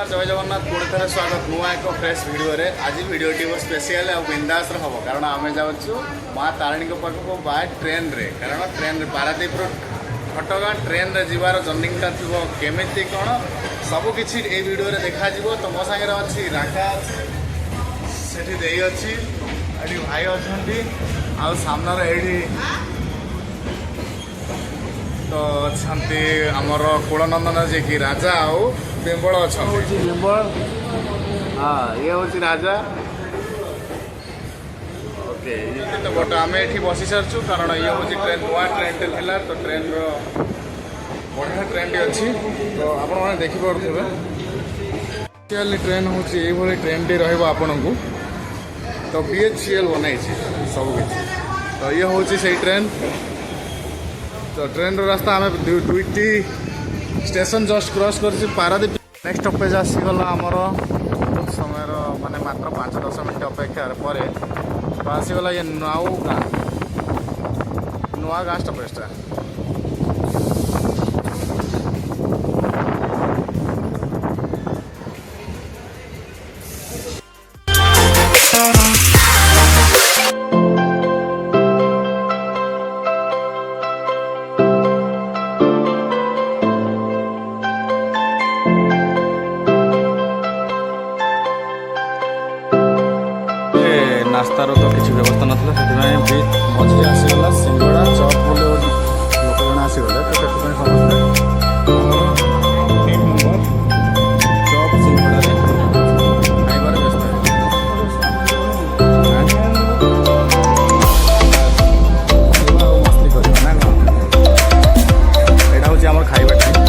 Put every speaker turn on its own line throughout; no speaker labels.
नमस्कार जय जगन्नाथ पुणी थे स्वागत नुआ एक फ्रेश वीडियो रे आज वीडियोटी बहुत स्पेशल आ बिंदास हम कारण आम जाऊँ माँ तारिणी पाखक बाय ट्रेन रे कारण ट्रेन पारादीप घटगाँ ट्रेन रे जीवार जर्निंगटा थी केमी कौन सबकि ये वीडियो रे देखा तो मो सागर अच्छी राका सेठी दे अच्छी भाई अच्छा आमनार ये तो अच्छा आमर कूलनंदन जी की राजा आउ बिंबल अच्छा हाँ ये हूँ राजा ओके तो बट आम ये बसी सार्चु कारण ये हूँ ट्रेन नुआ ट्रेन टे तो ट्रेन बढ़िया ट्रेन टी अच्छी तो आपने देखिपे ट्रेन हूँ ये ट्रेन टी रन को तो BHCL बनाई सबकि तो ये हूँ से ट्रेन तो ट्रेन रास्ता आम दुईटी स्टेशन जस्ट क्रॉस कर पारादीप नेक्स्ट स्टॉपेज आसीगला आमर बहुत समय माने मात्र 5-10 मिनट अपेक्षार पर आसीगला ये नुआ गाँ स्टॉपेजटा नास्तार तो किसी व्यवस्था नाला से मझे आसीगला सिंगड़ा चप बोले लोक जन आसीगले तो समस्ते चप सिंगड़ा खाइबार व्यस्त मस्ती करना यहाँ हूँ आम खाइबा टाइम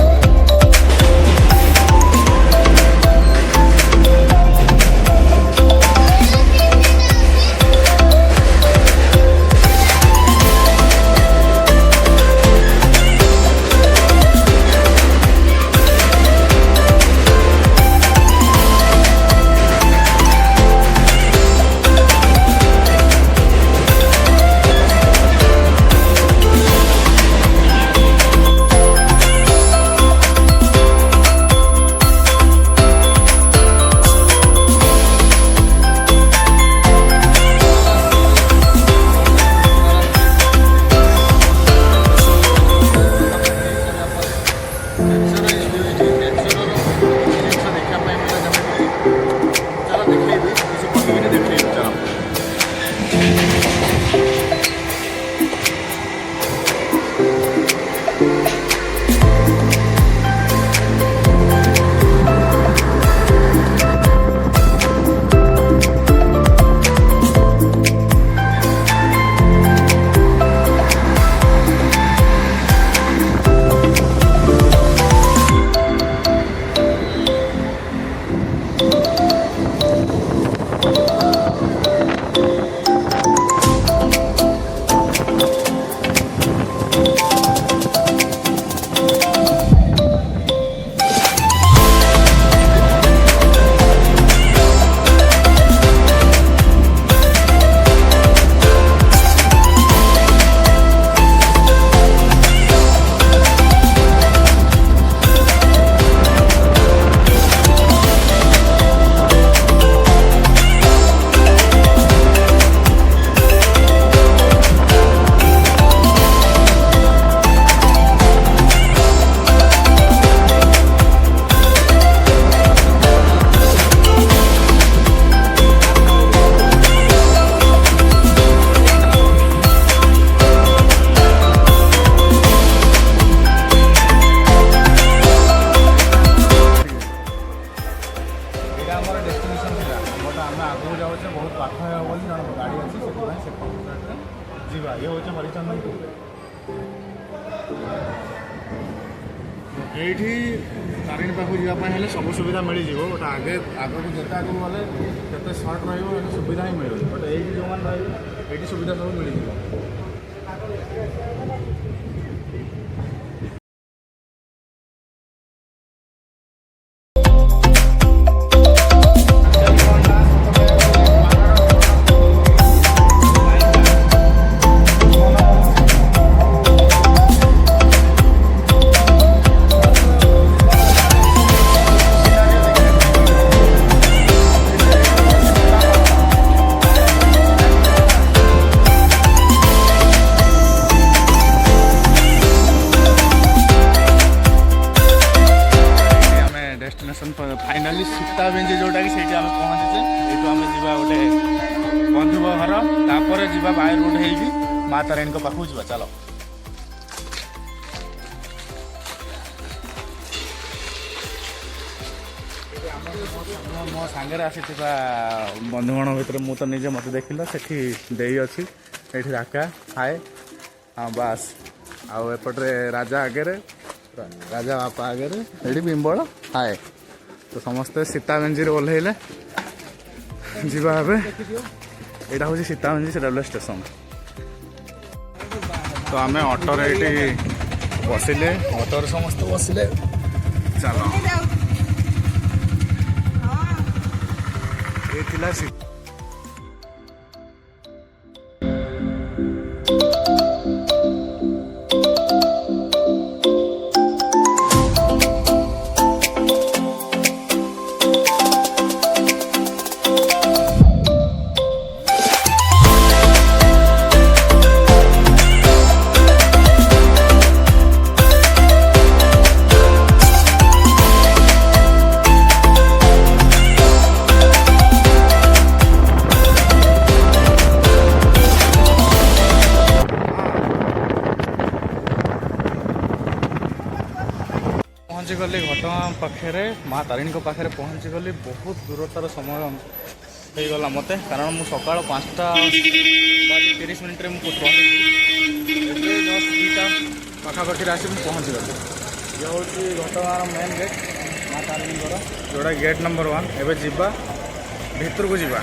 ये हूँ हरिचंदनपुर ये तारिणी पाखक जावाई सब सुविधा मिल जाव बट आगे आगे जिते आगे गले सर्ट रुविधा ही मिले बट ये जो मैंने रही सुविधा सब मिल जाव। डेस्टिनेशन फाइनाली सीताबेंजी जोटा कि ସେଇଠି ଆମେ ପହଞ୍ଚିଛେ। ଏଇଠୁ ଆମେ ଯିବା ଗୋଟେ ବନ୍ଧୁଙ୍କ ଘର, ତାପରେ ଯିବା ବାଇ ରୋଡ଼ ହେଇକି ମା ତାରିଣୀଙ୍କ ପାଖକୁ ଯିବା। ଚାଲ। ମୋ ସାଙ୍ଗରେ ଆସିଥିବା ବନ୍ଧୁଗଣ ଭିତରେ ମୁଁ ତ ନିଜେ ମୋତେ ଦେଖିଲ ସେଠି ଦେଇ ଅଛି, ଏଠି ରାକା ହାଏ, ହଁ ବାସ୍। ଆଉ ଏପଟରେ ରାଜା ଆଗରେ, ରାଜା ବାପା ଆଗରେ, ଏଠି ବିମ୍ବଳ ହାଏ। ତ ସମସ୍ତେ ସୀତାବେଞ୍ଜିରେ ଓହ୍ଲେଇଲେ ଯିବା ଏବେ। ଏଇଟା ହେଉଛି ସୀତାବେଞ୍ଜି ରେଲୱେ ଷ୍ଟେସନ। ତ ଆମେ ଅଟୋରେ ଏଇଠି ବସିଲେ, ଅଟୋରେ ସମସ୍ତେ ବସିଲେ। ଚାଲ। ଏ ଥିଲା ପହଞ୍ଚିଗଲି ଘଟଗାଁ ପାଖରେ, ମା ତାରିଣୀଙ୍କ ପାଖରେ ପହଞ୍ଚିଗଲି। ବହୁତ ଦୂରତାର ସମୟ ହେଇଗଲା ମୋତେ, କାରଣ ମୁଁ ସକାଳ 5:30 ମୁଁ ପହଞ୍ଚିଲି। ଏବେ ଜଷ୍ଟ 2ଟା ପାଖାପାଖିରେ ଆସି ମୁଁ ପହଞ୍ଚିଗଲି। ଇଏ ହେଉଛି ଘଟଗାଁର ମେନ୍ ଗେଟ୍ ମା ତାରିଣୀଙ୍କର, ଯେଉଁଟା ଗେଟ୍ ନମ୍ବର 1। ଏବେ ଯିବା ଭିତରକୁ ଯିବା।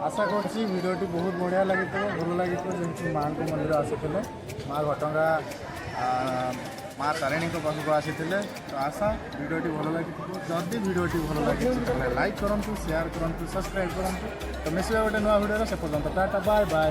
आशा करছি ভিডিওটি बहुत बढ़िया लगी भल लगी जमी माँ मंदिर आसी माँ घटगा माँ तारिणी पाखक आसी तो आशा भिडियोटी भल लगी जदि भिडियोटी भल लगी लाइक करूँ, शेयर करूँ, सब्सक्राइब करूँ। तो मिसिया गोटे नुआ भिडियो से पर्यटन टाटा बाय बाय।